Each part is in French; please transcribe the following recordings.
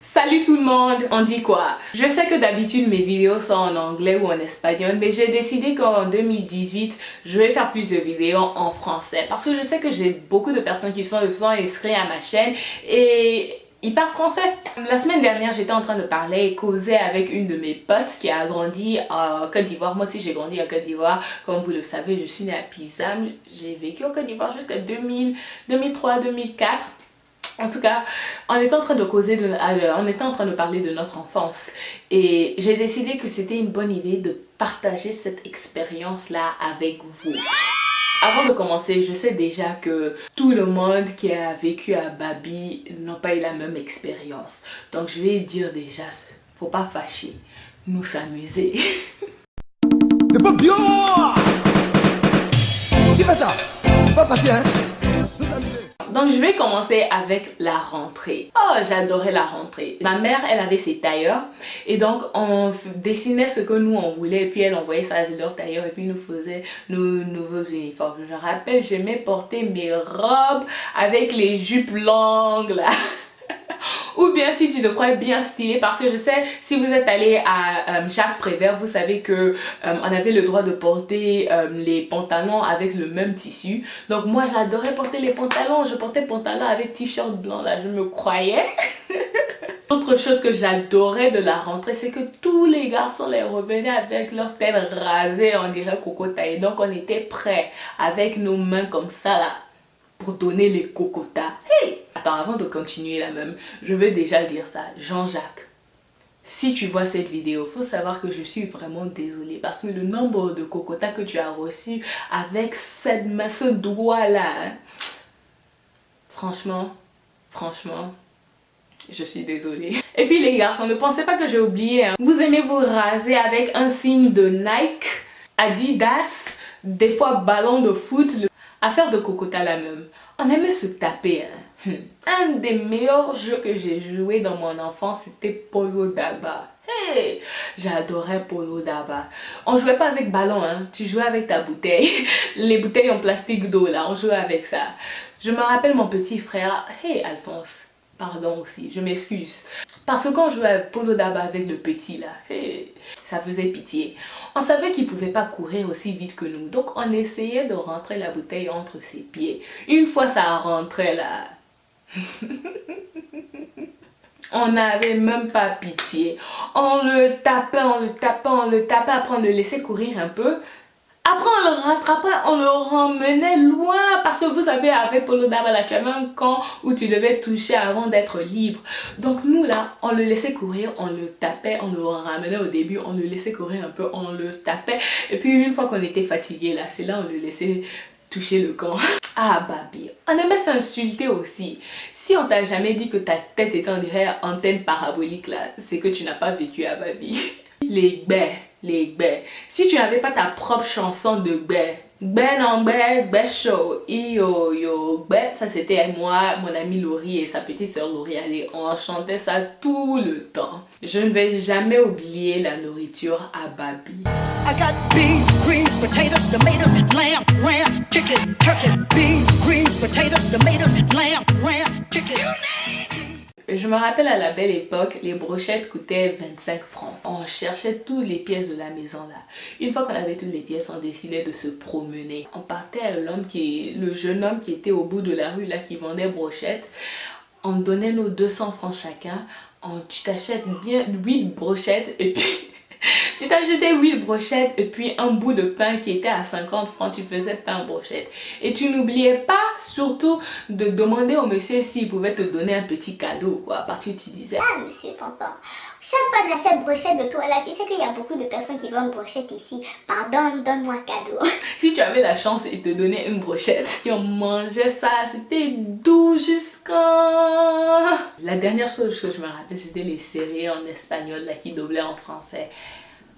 Salut tout le monde, on dit quoi? Je sais que d'habitude mes vidéos sont en anglais ou en espagnol, mais j'ai décidé qu'en 2018, je vais faire plus de vidéos en français parce que je sais que j'ai beaucoup de personnes qui se sont inscrites à ma chaîne et ils parlent français. La semaine dernière, j'étais en train de parler et causer avec une de mes potes qui a grandi en Côte d'Ivoire. Moi aussi, j'ai grandi en Côte d'Ivoire. Comme vous le savez, je suis née à Pisa. J'ai vécu en Côte d'Ivoire jusqu'à 2003, 2004. En tout cas, on était en train de causer, on était en train de parler de notre enfance et j'ai décidé que c'était une bonne idée de partager cette expérience-là avec vous. Avant de commencer, je sais déjà que tout le monde qui a vécu à Babi n'a pas eu la même expérience. Donc je vais dire déjà, faut pas fâcher, nous s'amuser. Le pop bio! Qui fait ça? Pas facile, hein? Donc je vais commencer avec la rentrée. Oh, j'adorais la rentrée. Ma mère, elle avait ses tailleurs et donc on dessinait ce que nous on voulait et puis elle envoyait ça à leur tailleur et puis nous faisait nos nouveaux uniformes. Je me rappelle, j'aimais porter mes robes avec les jupes longues là. Ou bien si tu te crois bien stylé, parce que je sais, si vous êtes allé à Jacques Prévert, vous savez que on avait le droit de porter les pantalons avec le même tissu. Donc moi j'adorais porter les pantalons, je portais le pantalon avec t-shirt blanc là, je me croyais. Autre chose que j'adorais de la rentrée, c'est que tous les garçons les revenaient avec leur tête rasée, on dirait cocotas. Et donc on était prêts avec nos mains comme ça là, pour donner les cocotas. Hey! Attends, avant de continuer là même, je veux déjà dire ça. Jean-Jacques, si tu vois cette vidéo, faut savoir que je suis vraiment désolée parce que le nombre de cocotas que tu as reçu avec ce doigt là, hein, franchement, je suis désolée. Et puis les garçons, ne pensez pas que j'ai oublié, hein. Vous aimez vous raser avec un signe de Nike, Adidas, des fois ballon de foot, affaire de cocotas la même. On aimait se taper, hein. Un des meilleurs jeux que j'ai joué dans mon enfance, c'était Polo Daba. Hey, j'adorais Polo Daba. On jouait pas avec ballon, hein. Tu jouais avec ta bouteille. Les bouteilles en plastique d'eau, là, on jouait avec ça. Je me rappelle mon petit frère. Hey, Alphonse. Pardon aussi, je m'excuse. Parce que quand on jouait à Polo Daba avec le petit là, hey, ça faisait pitié. On savait qu'il ne pouvait pas courir aussi vite que nous. Donc on essayait de rentrer la bouteille entre ses pieds. Une fois ça rentrait là, on n'avait même pas pitié. On le tapait, après on le laissait courir un peu. Après on le rattrapait, on le ramenait loin parce que vous savez avec Polo Daba là, tu avais un camp où tu devais toucher avant d'être libre. Donc nous là, on le laissait courir, on le tapait, on le ramenait au début, on le laissait courir un peu, on le tapait. Et puis une fois qu'on était fatigué là, c'est là on le laissait toucher le camp. Ah Babi, on aimait s'insulter aussi. Si on t'a jamais dit que ta tête était en dirait antenne parabolique là, c'est que tu n'as pas vécu à Babi. Les gbè. Si tu n'avais pas ta propre chanson de gbè, gbè show, yo, gbè, ça c'était moi, mon amie Laurie et sa petite soeur Laurie, allez, on chantait ça tout le temps. Je ne vais jamais oublier la nourriture à Babi. I got beans, greens, potatoes, tomatoes, lamb, rams, chicken, turkeys. Beans, greens, potatoes, tomatoes, lamb, rams, chicken. Je me rappelle à la belle époque, les brochettes coûtaient 25 francs. On cherchait toutes les pièces de la maison là. Une fois qu'on avait toutes les pièces, on décidait de se promener. On partait à le jeune homme qui était au bout de la rue là, qui vendait brochettes. On donnait nos 200 francs chacun. Tu t'achètes bien 8 brochettes et puis... Tu t'achetais 8 brochettes et puis un bout de pain qui était à 50 francs, tu faisais pain brochette. Et tu n'oubliais pas surtout de demander au monsieur s'il pouvait te donner un petit cadeau, quoi. Parce que tu disais... Ah, monsieur tonton, chaque fois que j'achète brochette de toi là, tu sais qu'il y a beaucoup de personnes qui vendent brochette ici. Pardon, donne-moi cadeau. Si tu avais la chance, il te donnait une brochette. Et on mangeait ça, c'était doux jusqu'à... La dernière chose que je me rappelle, c'était les séries en espagnol là, qui doublaient en français.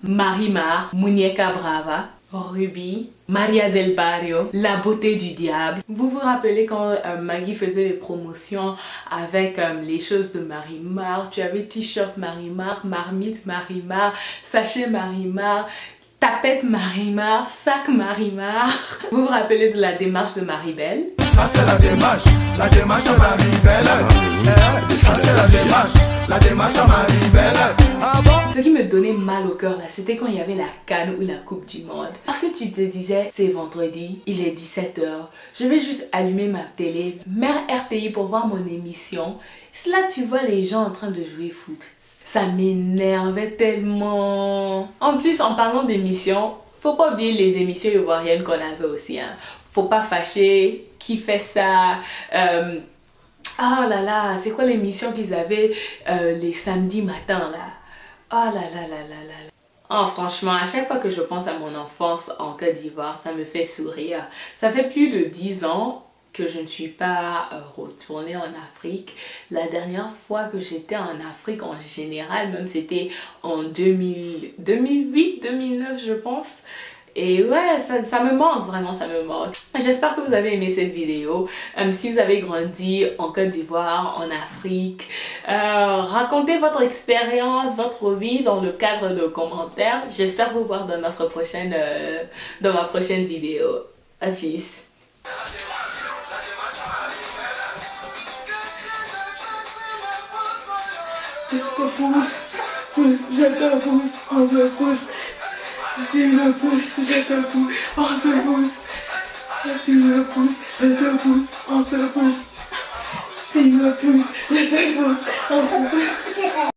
Marimar, Muñeca Brava, Ruby, Maria del Barrio, La Beauté du Diable. Vous vous rappelez quand Maggie faisait les promotions avec les choses de Marimar, tu avais t-shirt Marimar, marmite Marimar, sachet Marimar, Tapette Marimar, sac Marimar. Vous vous rappelez de la démarche de Maribel? Ça c'est la démarche à Maribel. Ça c'est la démarche à Maribel. Ah bon? Ce qui me donnait mal au cœur là, c'était quand il y avait la CAN ou la Coupe du Monde. Parce que tu te disais, c'est vendredi, il est 17h, je vais juste allumer ma télé, mère RTI pour voir mon émission. Là tu vois les gens en train de jouer foot. Ça m'énervait tellement. En plus, en parlant d'émissions, faut pas oublier les émissions ivoiriennes qu'on avait aussi. Hein. Faut pas fâcher. Qui fait ça? Oh là là, c'est quoi l'émission qu'ils avaient les samedis matins là? Oh là là là là là. Oh, franchement, à chaque fois que je pense à mon enfance en Côte d'Ivoire, ça me fait sourire. Ça fait plus de 10 ans que je ne suis pas retournée en Afrique. La dernière fois que j'étais en Afrique en général, même c'était en 2008, 2009 je pense. Et ouais, ça me manque, vraiment ça me manque. J'espère que vous avez aimé cette vidéo. Si vous avez grandi en Côte d'Ivoire, en Afrique, racontez votre expérience, votre vie dans le cadre de commentaires. J'espère vous voir dans ma prochaine vidéo. À plus. Je te pousse, on se pousse. Tu me pousses, je te pousse, on se pousse. Tu me pousses, je te pousse, on se pousse. Tu me pousses, je te pousse, on se pousse.